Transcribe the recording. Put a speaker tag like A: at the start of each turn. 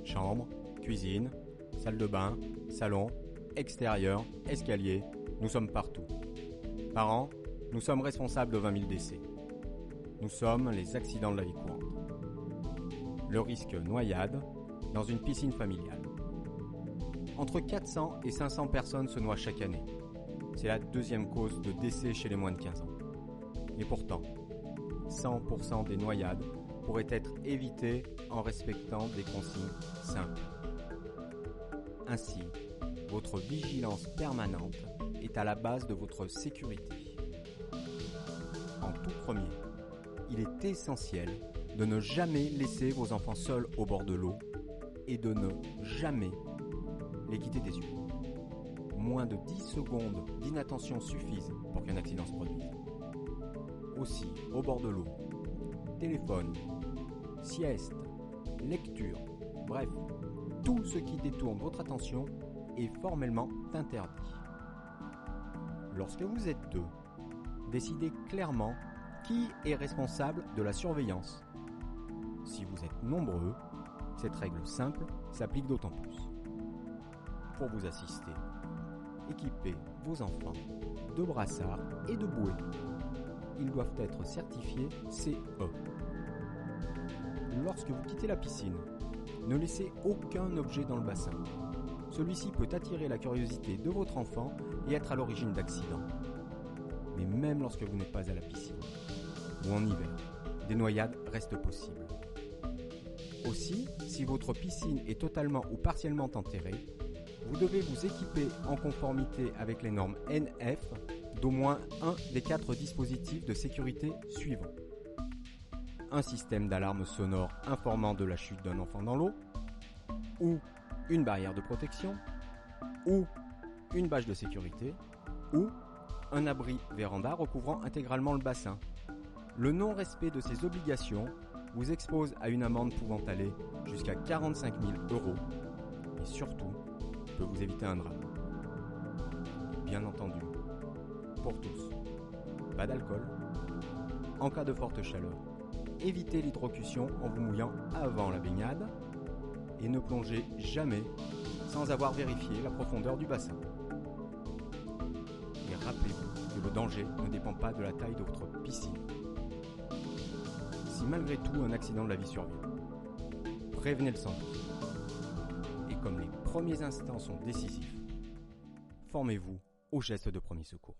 A: Chambre, cuisine, salle de bain, salon, extérieur, escalier, nous sommes partout. Par an, nous sommes responsables de 20 000 décès. Nous sommes les accidents de la vie courante. Le risque noyade dans une piscine familiale. Entre 400 et 500 personnes se noient chaque année. C'est la deuxième cause de décès chez les moins de 15 ans. Et pourtant, 100% des noyades pourraient être évitées en respectant des consignes simples. Ainsi, votre vigilance permanente est à la base de votre sécurité. En tout premier, il est essentiel de ne jamais laisser vos enfants seuls au bord de l'eau et de ne jamais les quitter des yeux. Moins de 10 secondes d'inattention suffisent pour qu'un accident se produise. Aussi, au bord de l'eau, téléphone, sieste, lecture, bref, tout ce qui détourne votre attention est formellement interdit. Lorsque vous êtes deux, décidez clairement qui est responsable de la surveillance. Si vous êtes nombreux, cette règle simple s'applique d'autant plus. Pour vous assister, équipez vos enfants de brassards et de bouées. Ils doivent être certifiés CE. Lorsque vous quittez la piscine, ne laissez aucun objet dans le bassin. Celui-ci peut attirer la curiosité de votre enfant et être à l'origine d'accidents. Mais même lorsque vous n'êtes pas à la piscine, ou en hiver, des noyades restent possibles. Aussi, si votre piscine est totalement ou partiellement enterrée, vous devez vous équiper en conformité avec les normes NF d'au moins un des 4 dispositifs de sécurité suivants. Un système d'alarme sonore informant de la chute d'un enfant dans l'eau, ou une barrière de protection, ou une bâche de sécurité, ou un abri véranda recouvrant intégralement le bassin. Le non-respect de ces obligations vous expose à une amende pouvant aller jusqu'à 45 000 € et surtout peut vous éviter un drame. Et bien entendu, pour tous, pas d'alcool. En cas de forte chaleur, évitez l'hydrocution en vous mouillant avant la baignade et ne plongez jamais sans avoir vérifié la profondeur du bassin. Et rappelez-vous que le danger ne dépend pas de la taille de votre piscine. Si malgré tout un accident de la vie survient, prévenez le centre. Et comme les premiers instants sont décisifs, formez-vous aux gestes de premier secours.